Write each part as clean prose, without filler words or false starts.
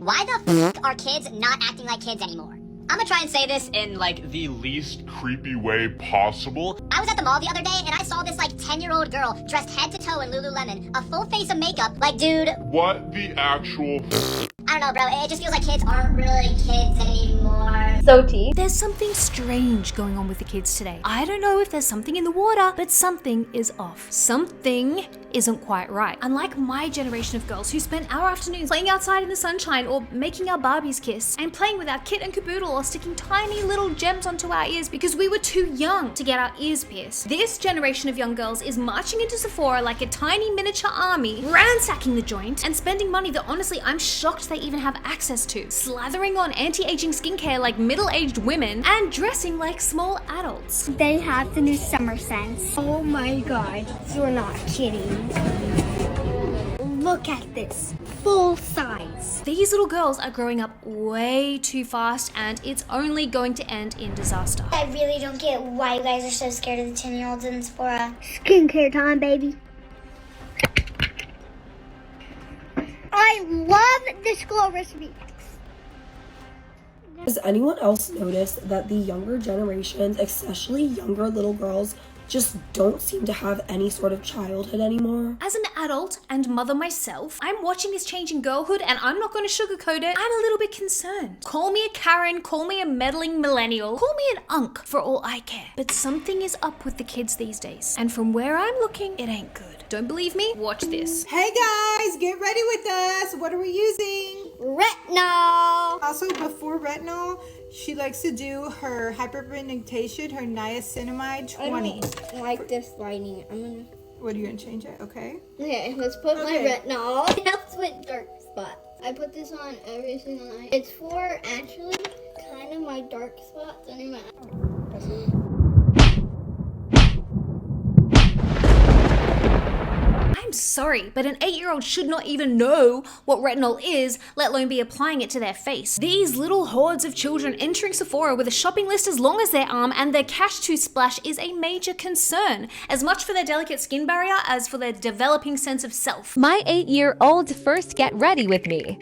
Why the f are kids not acting like kids anymore? I'm gonna try and say this in like the least creepy way possible. I was at the mall the other day and I saw this like 10-year-old girl dressed head to toe in Lululemon, a full face of makeup. Like, dude, What the actual I don't know, bro. It just feels like kids aren't really kids anymore. So T. There's something strange going on with the kids today. I don't know if there's something in the water, but something is off. Something isn't quite right. Unlike my generation of girls who spent our afternoons playing outside in the sunshine or making our Barbies kiss and playing with our kit and caboodle or sticking tiny little gems onto our ears because we were too young to get our ears pierced. This generation of young girls is marching into Sephora like a tiny miniature army, ransacking the joint and spending money that honestly I'm shocked they even have access to, slathering on anti-aging skincare like middle-aged women and dressing like small adults. They have the new summer scents. Oh my god, you're not kidding. Look at this, full size. These little girls are growing up way too fast and it's only going to end in disaster. I really don't get why you guys are so scared of the 10-year-olds in Sephora. Skincare time, baby. I love this glow recipe. Does anyone else notice that the younger generations, especially younger little girls, just don't seem to have any sort of childhood anymore? As an adult and mother myself, I'm watching this change in girlhood and I'm not going to sugarcoat it. I'm a little bit concerned. Call me a Karen, call me a meddling millennial, call me an unk for all I care. But something is up with the kids these days. And from where I'm looking, it ain't good. Don't believe me? Watch this. Hey guys, get ready with us. What are we using? Retinol. Also, before retinol, she likes to do her hyperpigmentation, her niacinamide 20. I don't like this lighting. What are you gonna change it? Okay. Okay, let's put my Okay. retinol. It helps with dark spots. I put this on every single night. It's for actually kind of my dark spots under my eyes. I'm sorry, but an 8-year-old should not even know what retinol is, let alone be applying it to their face. These little hordes of children entering Sephora with a shopping list as long as their arm and their cash to splash is a major concern, as much for their delicate skin barrier as for their developing sense of self. My 8-year-old first get ready with me.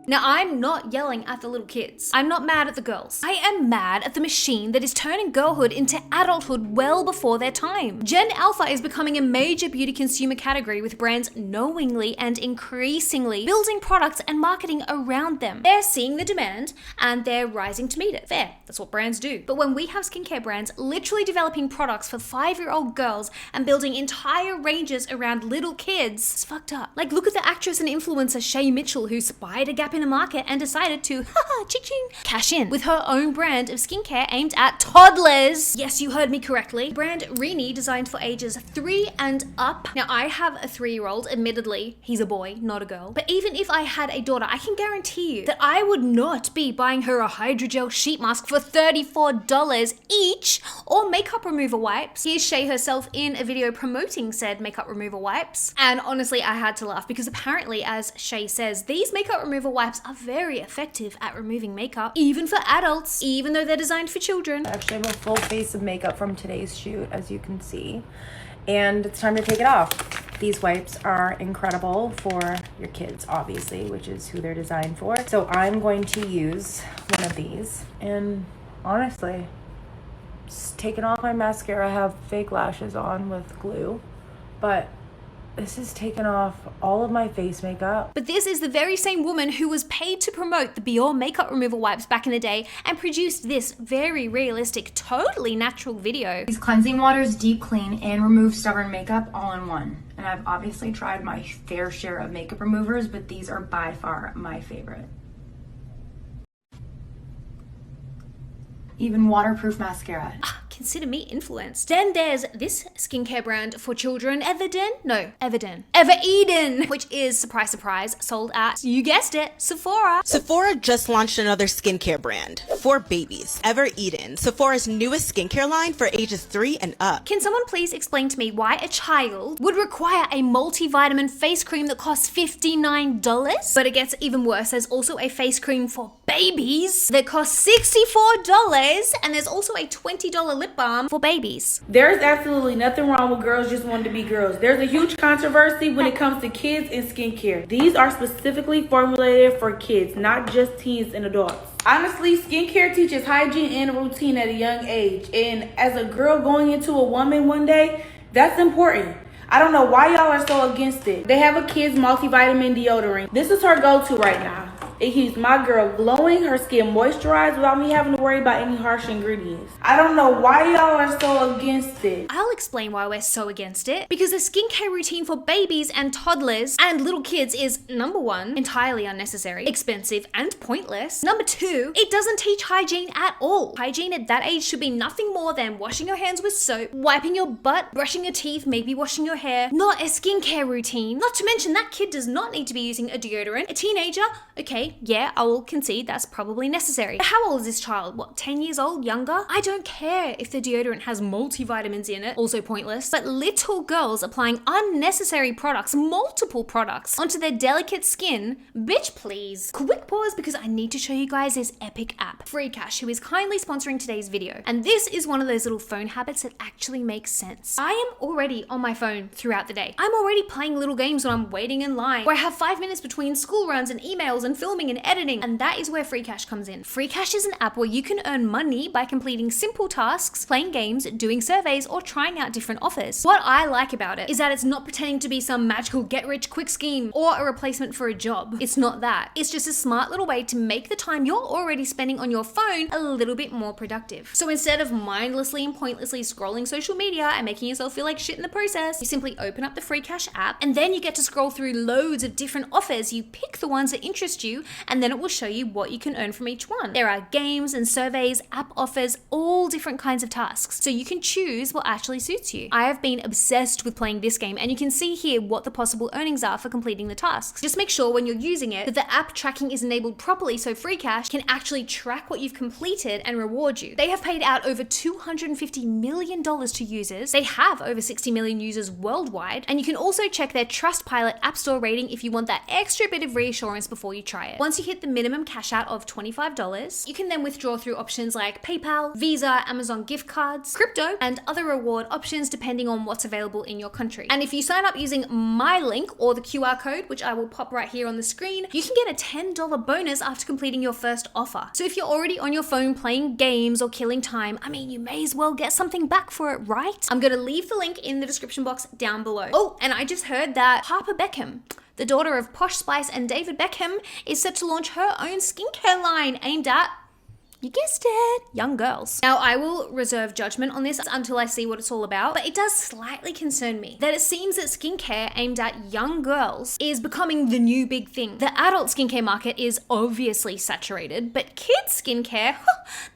Now, I'm not yelling at the little kids. I'm not mad at the girls. I am mad at the machine that is turning girlhood into adulthood well before their time. Gen Alpha is becoming a major beauty consumer category with brands knowingly and increasingly building products and marketing around them. They're seeing the demand and they're rising to meet it. Fair, that's what brands do. But when we have skincare brands literally developing products for 5-year-old girls and building entire ranges around little kids, it's fucked up. Like, look at the actress and influencer Shay Mitchell who spied a gap in the market and decided to ching cash in with her own brand of skincare aimed at toddlers. Yes, you heard me correctly. Brand Rini, designed for ages 3 and up. Now, I have a 3-year-old, admittedly, he's a boy, not a girl. But even if I had a daughter, I can guarantee you that I would not be buying her a hydrogel sheet mask for $34 each or makeup remover wipes. Here's Shay herself in a video promoting said makeup remover wipes. And honestly, I had to laugh because apparently, as Shay says, these makeup remover wipes are very effective at removing makeup, even for adults, even though they're designed for children. Actually, I have a full face of makeup from today's shoot, as you can see, and it's time to take it off. These wipes are incredible for your kids, obviously, which is who they're designed for. So I'm going to use one of these, and honestly, just taking off my mascara. I have fake lashes on with glue, but this has taken off all of my face makeup. But this is the very same woman who was paid to promote the Biore makeup removal wipes back in the day and produced this very realistic, totally natural video. These cleansing waters deep clean and remove stubborn makeup all in one. And I've obviously tried my fair share of makeup removers, but these are by far my favorite. Even waterproof mascara. Consider me influenced. Then there's this skincare brand for children, Evereden, which is, surprise, surprise, sold at, you guessed it, Sephora. Sephora just launched another skincare brand for babies, Evereden, Sephora's newest skincare line for ages 3 and up. Can someone please explain to me why a child would require a multivitamin face cream that costs $59? But it gets even worse. There's also a face cream for babies that costs $64, and there's also a $20 lip lip balm for babies. There's absolutely nothing wrong with girls just wanting to be girls. There's a huge controversy when it comes to kids and skincare. These are specifically formulated for kids, not just teens and adults. Honestly, skincare teaches hygiene and routine at a young age. And as a girl going into a woman one day, that's important. I don't know why y'all are so against it. They have a kids multivitamin deodorant. This is her go-to right now. It keeps my girl glowing, her skin moisturized without me having to worry about any harsh ingredients. I don't know why y'all are so against it. I'll explain why we're so against it. Because the skincare routine for babies and toddlers and little kids is, number one, entirely unnecessary, expensive, and pointless. Number two, it doesn't teach hygiene at all. Hygiene at that age should be nothing more than washing your hands with soap, wiping your butt, brushing your teeth, maybe washing your hair, not a skincare routine. Not to mention that kid does not need to be using a deodorant. A teenager, okay, yeah, I will concede that's probably necessary. But how old is this child? What, 10 years old? Younger? I don't care if the deodorant has multivitamins in it, also pointless. But little girls applying unnecessary products, multiple products, onto their delicate skin, bitch please. Quick pause because I need to show you guys this epic app, FreeCash, who is kindly sponsoring today's video. And this is one of those little phone habits that actually makes sense. I am already on my phone throughout the day. I'm already playing little games when I'm waiting in line, where I have 5 minutes between school runs and emails and filming and editing, and that is where FreeCash comes in. FreeCash is an app where you can earn money by completing simple tasks, playing games, doing surveys, or trying out different offers. What I like about it is that it's not pretending to be some magical get-rich-quick scheme or a replacement for a job. It's not that. It's just a smart little way to make the time you're already spending on your phone a little bit more productive. So instead of mindlessly and pointlessly scrolling social media and making yourself feel like shit in the process, you simply open up the FreeCash app, and then you get to scroll through loads of different offers. You pick the ones that interest you, and then it will show you what you can earn from each one. There are games and surveys, app offers, all different kinds of tasks, so you can choose what actually suits you. I have been obsessed with playing this game, and you can see here what the possible earnings are for completing the tasks. Just make sure when you're using it that the app tracking is enabled properly so FreeCash can actually track what you've completed and reward you. They have paid out over $250 million to users. They have over 60 million users worldwide, and you can also check their Trustpilot App Store rating if you want that extra bit of reassurance before you try it. Once you hit the minimum cash out of $25, you can then withdraw through options like PayPal, Visa, Amazon gift cards, crypto, and other reward options depending on what's available in your country. And if you sign up using my link or the QR code, which I will pop right here on the screen, you can get a $10 bonus after completing your first offer. So if you're already on your phone playing games or killing time, I mean, you may as well get something back for it, right? I'm gonna leave the link in the description box down below. Oh, and I just heard that Harper Beckham, the daughter of Posh Spice and David Beckham, is set to launch her own skincare line aimed at, you guessed it, young girls. Now, I will reserve judgment on this until I see what it's all about, but it does slightly concern me that it seems that skincare aimed at young girls is becoming the new big thing. The adult skincare market is obviously saturated, but kids skincare,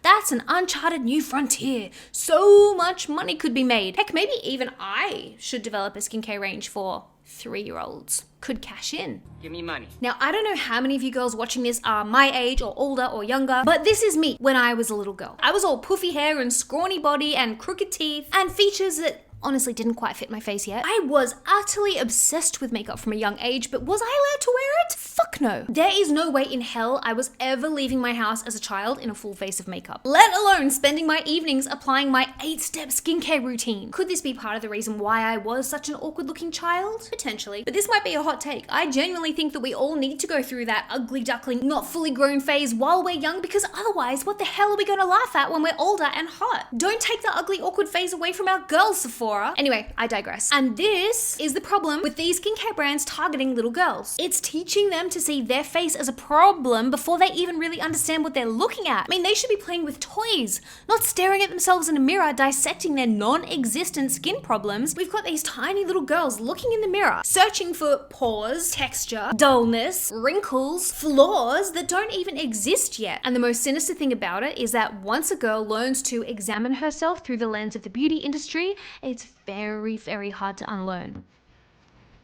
that's an uncharted new frontier. So much money could be made. Heck, maybe even I should develop a skincare range for 3-year-olds. Could cash in. Give me money. Now, I don't know how many of you girls watching this are my age or older or younger, but this is me when I was a little girl. I was all puffy hair and scrawny body and crooked teeth and features that honestly didn't quite fit my face yet. I was utterly obsessed with makeup from a young age, but was I allowed to wear it? Fuck no. There is no way in hell I was ever leaving my house as a child in a full face of makeup, let alone spending my evenings applying my 8-step skincare routine. Could this be part of the reason why I was such an awkward looking child? Potentially, but this might be a hot take. I genuinely think that we all need to go through that ugly duckling, not fully grown phase while we're young, because otherwise, what the hell are we gonna laugh at when we're older and hot? Don't take the ugly, awkward phase away from our girls, Sephora. Anyway, I digress. And this is the problem with these skincare brands targeting little girls. It's teaching them to see their face as a problem before they even really understand what they're looking at. I mean, they should be playing with toys, not staring at themselves in a mirror, dissecting their non-existent skin problems. We've got these tiny little girls looking in the mirror, searching for pores, texture, dullness, wrinkles, flaws that don't even exist yet. And the most sinister thing about it is that once a girl learns to examine herself through the lens of the beauty industry, it's very, very hard to unlearn.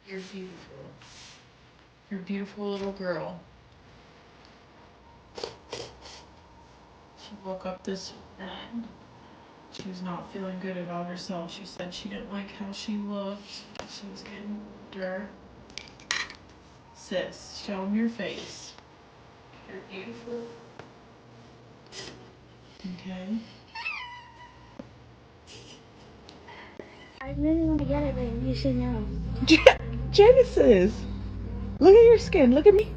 You're beautiful. You're a beautiful little girl. She woke up this morning. She was not feeling good about herself. She said she didn't like how she looked. She was getting older. Sis, show them your face. You're beautiful. Okay. I really want to get it, but you should know. Genesis, look at your skin. Look at me.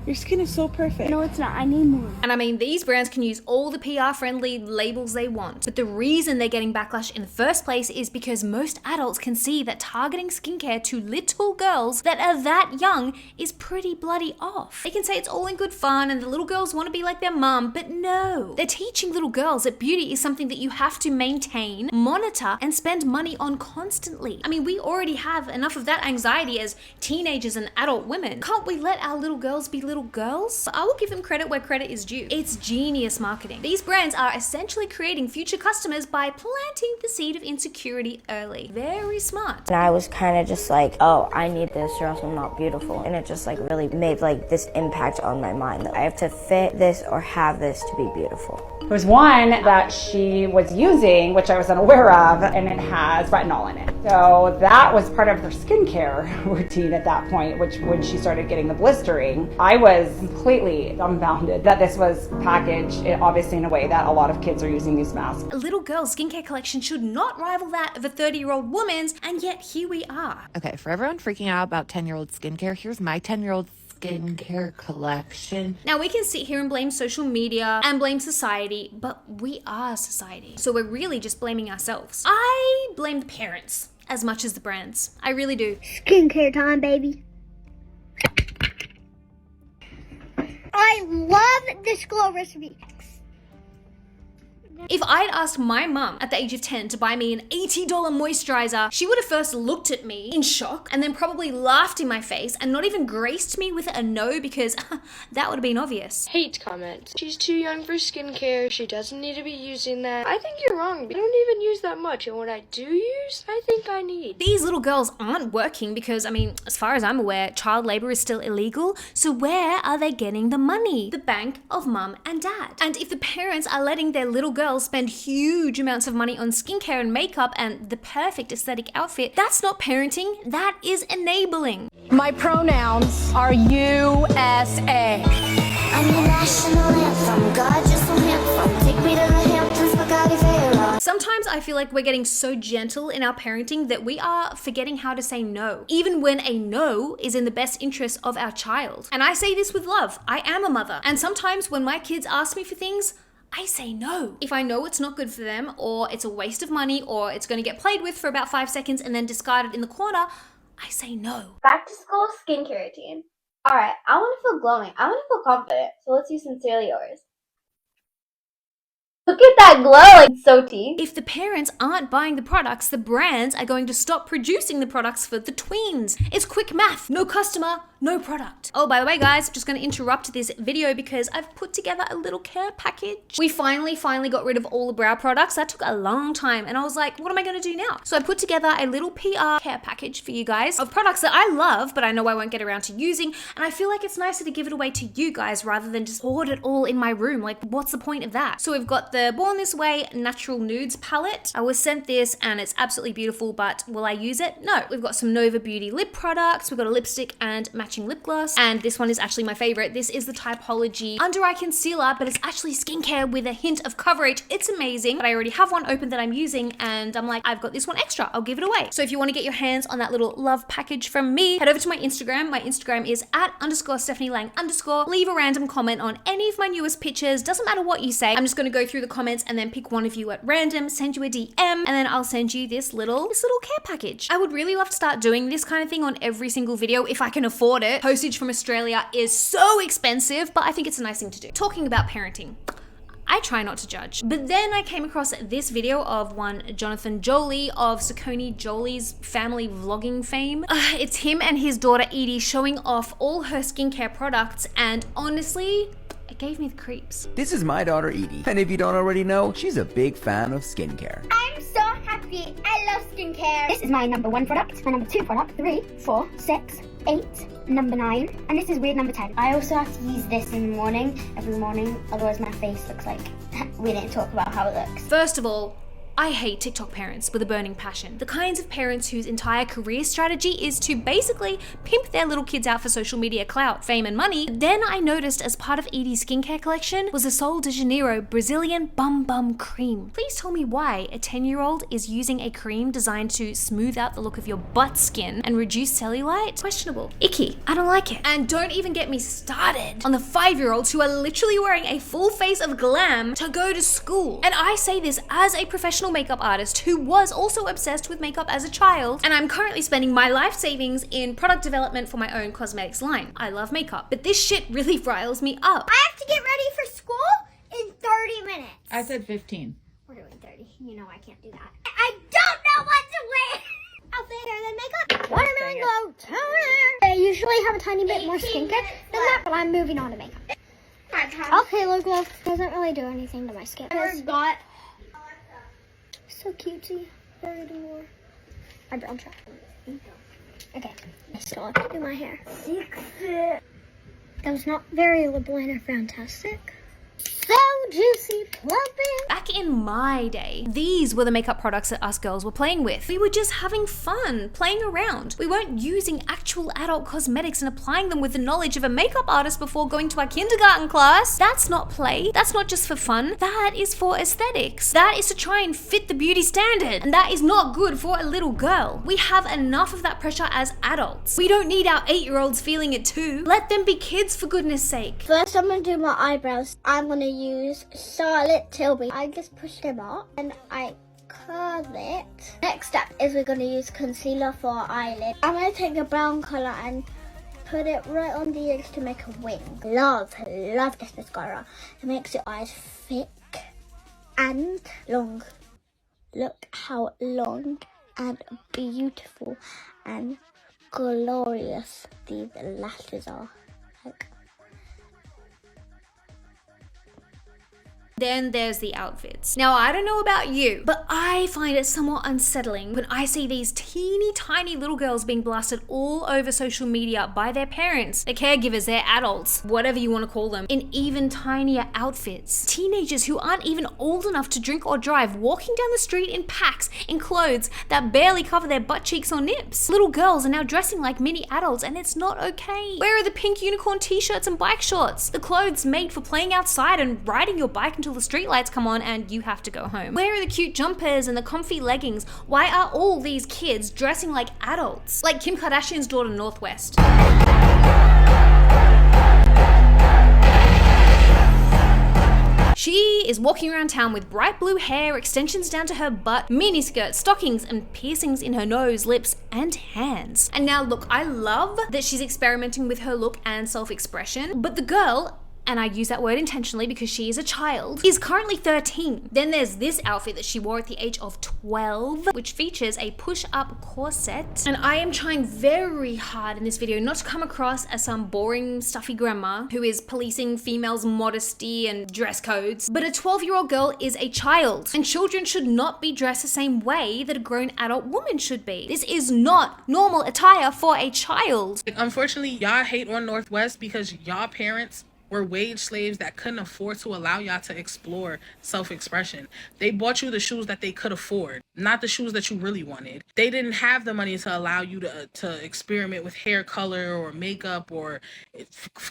Your skin is so perfect. No, it's not. I need more. And I mean, these brands can use all the PR-friendly labels they want, but the reason they're getting backlash in the first place is because most adults can see that targeting skincare to little girls that are that young is pretty bloody off. They can say it's all in good fun and the little girls want to be like their mom, but no. They're teaching little girls that beauty is something that you have to maintain, monitor, and spend money on constantly. I mean, we already have enough of that anxiety as teenagers and adult women. Can't we let our little girls be little girls? I will give them credit where credit is due. It's genius marketing. These brands are essentially creating future customers by planting the seed of insecurity early. Very smart. And I was kind of just like, oh, I need this or else I'm not beautiful. And it just like really made like this impact on my mind that I have to fit this or have this to be beautiful. There was one that she was using, which I was unaware of, and it has retinol in it. So that was part of her skincare routine at that point, which when she started getting the blistering, I was completely dumbfounded that this was packaged, obviously in a way that a lot of kids are using these masks. A little girl's skincare collection should not rival that of a 30-year-old woman's, and yet here we are. Okay, for everyone freaking out about 10-year-old skincare, here's my 10-year-old skincare collection. Now we can sit here and blame social media and blame society, but we are society. So we're really just blaming ourselves. I blame the parents as much as the brands. I really do. Skincare time, baby. I love this glow recipe. If I'd asked my mum at the age of 10 to buy me an $80 moisturizer, she would have first looked at me in shock and then probably laughed in my face and not even graced me with a no because that would have been obvious. Hate comment. She's too young for skincare. She doesn't need to be using that. I think you're wrong. I don't even use that much, and what I do use, I think I need. These little girls aren't working because, I mean, as far as I'm aware, child labor is still illegal. So where are they getting the money? The bank of mum and dad. And if the parents are letting their little girls spend huge amounts of money on skincare and makeup and the perfect aesthetic outfit, that's not parenting, that is enabling. My pronouns are USA. I'm the national anthem, God just so handsome. Take me to the Hamptons, Bugatti Veyron. Sometimes I feel like we're getting so gentle in our parenting that we are forgetting how to say no, even when a no is in the best interest of our child. And I say this with love. I am a mother. And sometimes when my kids ask me for things, I say no. If I know it's not good for them, or it's a waste of money, or it's going to get played with for about 5 seconds and then discarded in the corner, I say no. Back to school skincare routine. Alright, I want to feel glowing. I want to feel confident. So let's use Sincerely Yours. Look at that glow, like so tea. If the parents aren't buying the products, the brands are going to stop producing the products for the tweens. It's quick math. No customer, no product. Oh, by the way, guys, I'm just going to interrupt this video because I've put together a little care package. We finally got rid of all the brow products. That took a long time, and I was like, what am I going to do now? So I put together a little PR care package for you guys of products that I love, but I know I won't get around to using, and I feel like it's nicer to give it away to you guys rather than just hoard it all in my room. Like, what's the point of that? So we've got the Born This Way Natural Nudes palette. I was sent this, and it's absolutely beautiful, but will I use it? No. We've got some Nova Beauty lip products. We've got a lipstick and matching lip gloss, and this one is actually my favorite. This is the Typology Under Eye Concealer, but it's actually skincare with a hint of coverage. It's amazing, but I already have one open that I'm using, and I'm like, I've got this one extra. I'll give it away. So if you want to get your hands on that little love package from me, head over to my Instagram. My Instagram is @_StephanieLang_. Leave a random comment on any of my newest pictures. Doesn't matter what you say. I'm just going to go through the comments and then pick one of you at random, send you a DM, and then I'll send you this little care package. I would really love to start doing this kind of thing on every single video if I can afford it. Postage from Australia is so expensive, but I think it's a nice thing to do. Talking about parenting, I try not to judge. But then I came across this video of one Jonathan Jolie of Saucony Jolie's family vlogging fame. It's him and his daughter Edie showing off all her skincare products, and honestly, it gave me the creeps. This is my daughter Edie, and if you don't already know, she's a big fan of skincare. I'm so happy. I love skincare. This is my number 1 product, my number 2 product, 3, 4, 6, 8, number 9, and this is weird number 10. I also have to use this in the morning, every morning, otherwise my face looks like we didn't talk about how it looks. First of all, I hate TikTok parents with a burning passion. The kinds of parents whose entire career strategy is to basically pimp their little kids out for social media clout, fame and money. Then I noticed as part of Edie's skincare collection was a Sol de Janeiro Brazilian Bum Bum Cream. Please tell me why a 10-year-old is using a cream designed to smooth out the look of your butt skin and reduce cellulite? Questionable. Icky. I don't like it. And don't even get me started on the 5-year-olds who are literally wearing a full face of glam to go to school. And I say this as a professional makeup artist who was also obsessed with makeup as a child, and I'm currently spending my life savings in product development for my own cosmetics line. I love makeup, but this shit really riles me up. I have to get ready for school in 30 minutes. I said 15. We're doing 30. You know I can't do that. I don't know what to wear. Outfit, hair, then makeup. Watermelon glow time. I usually have a tiny bit more skincare than that, but I'm moving on to makeup. Okay, look, glow doesn't really do anything to my skin. Got so cutesy. Very more. My brown track. Okay, I still have to do my hair. That was not very lip liner fantastic. So juicy, plumping. Back in my day, these were the makeup products that us girls were playing with. We were just having fun, playing around. We weren't using actual adult cosmetics and applying them with the knowledge of a makeup artist before going to our kindergarten class. That's not play. That's not just for fun. That is for aesthetics. That is to try and fit the beauty standard. And that is not good for a little girl. We have enough of that pressure as adults. We don't need our 8-year-olds feeling it too. Let them be kids, for goodness sake. First, I'm gonna do my eyebrows. I'm gonna use Charlotte Tilbury. I just push them up and I curl it. Next step is we're gonna use concealer for our eyelid. I'm gonna take a brown color and put it right on the edge to make a wing. Love this mascara. It makes your eyes thick and long. Look how long and beautiful and glorious these lashes are. Like, then there's the outfits. Now, I don't know about you, but I find it somewhat unsettling when I see these teeny tiny little girls being blasted all over social media by their parents, their caregivers, their adults, whatever you want to call them, in even tinier outfits. Teenagers who aren't even old enough to drink or drive, walking down the street in packs in clothes that barely cover their butt cheeks or nips. Little girls are now dressing like mini adults, and it's not okay. Where are the pink unicorn t-shirts and bike shorts? The clothes made for playing outside and riding your bike until the streetlights come on and you have to go home. Where are the cute jumpers and the comfy leggings? Why are all these kids dressing like adults? Like Kim Kardashian's daughter, Northwest. She is walking around town with bright blue hair, extensions down to her butt, miniskirts, stockings, and piercings in her nose, lips, and hands. And now look, I love that she's experimenting with her look and self-expression, but the girl, and I use that word intentionally because she is a child, is currently 13. Then there's this outfit that she wore at the age of 12, which features a push-up corset. And I am trying very hard in this video not to come across as some boring, stuffy grandma who is policing females' modesty and dress codes. But a 12-year-old girl is a child, and children should not be dressed the same way that a grown adult woman should be. This is not normal attire for a child. Unfortunately, y'all hate on Northwest because y'all parents were wage slaves that couldn't afford to allow y'all to explore self-expression. They bought you the shoes that they could afford, not the shoes that you really wanted. They didn't have the money to allow you to experiment with hair color or makeup or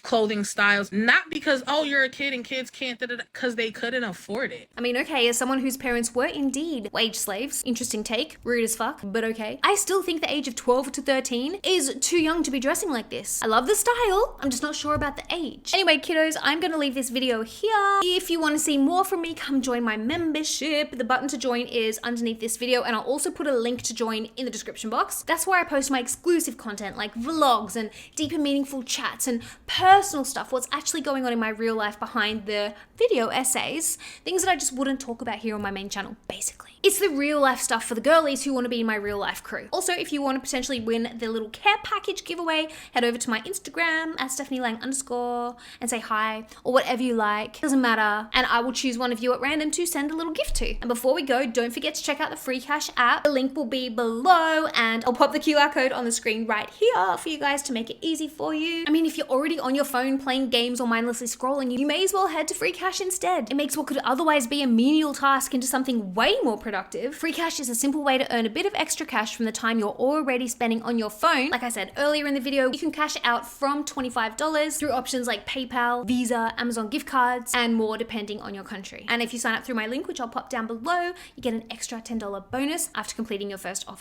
clothing styles. Not because, oh, you're a kid and kids can't, because they couldn't afford it. I mean, okay, as someone whose parents were indeed wage slaves, interesting take, rude as fuck, but okay. I still think the age of 12 to 13 is too young to be dressing like this. I love the style, I'm just not sure about the age. Anyway, kiddos, I'm gonna leave this video here. If you want to see more from me, come join my membership. The button to join is underneath this video, and I'll also put a link to join in the description box. That's where I post my exclusive content like vlogs and deeper meaningful chats and personal stuff, what's actually going on in my real life behind the video essays, things that I just wouldn't talk about here on my main channel, basically. It's the real life stuff for the girlies who want to be in my real life crew. Also, if you want to potentially win the little care package giveaway, head over to my Instagram at @StephanieLang_ and say hi or whatever you like. Doesn't matter. And I will choose one of you at random to send a little gift to. And before we go, don't forget to check out the Free Cash app. The link will be below, and I'll pop the QR code on the screen right here for you guys to make it easy for you. I mean, if you're already on your phone playing games or mindlessly scrolling, you may as well head to Free Cash instead. It makes what could otherwise be a menial task into something way more productive. Free Cash is a simple way to earn a bit of extra cash from the time you're already spending on your phone. Like I said earlier in the video, you can cash out from $25 through options like PayPal, Visa, Amazon gift cards, and more depending on your country. And if you sign up through my link, which I'll pop down below, you get an extra $10 bonus after completing your first offer.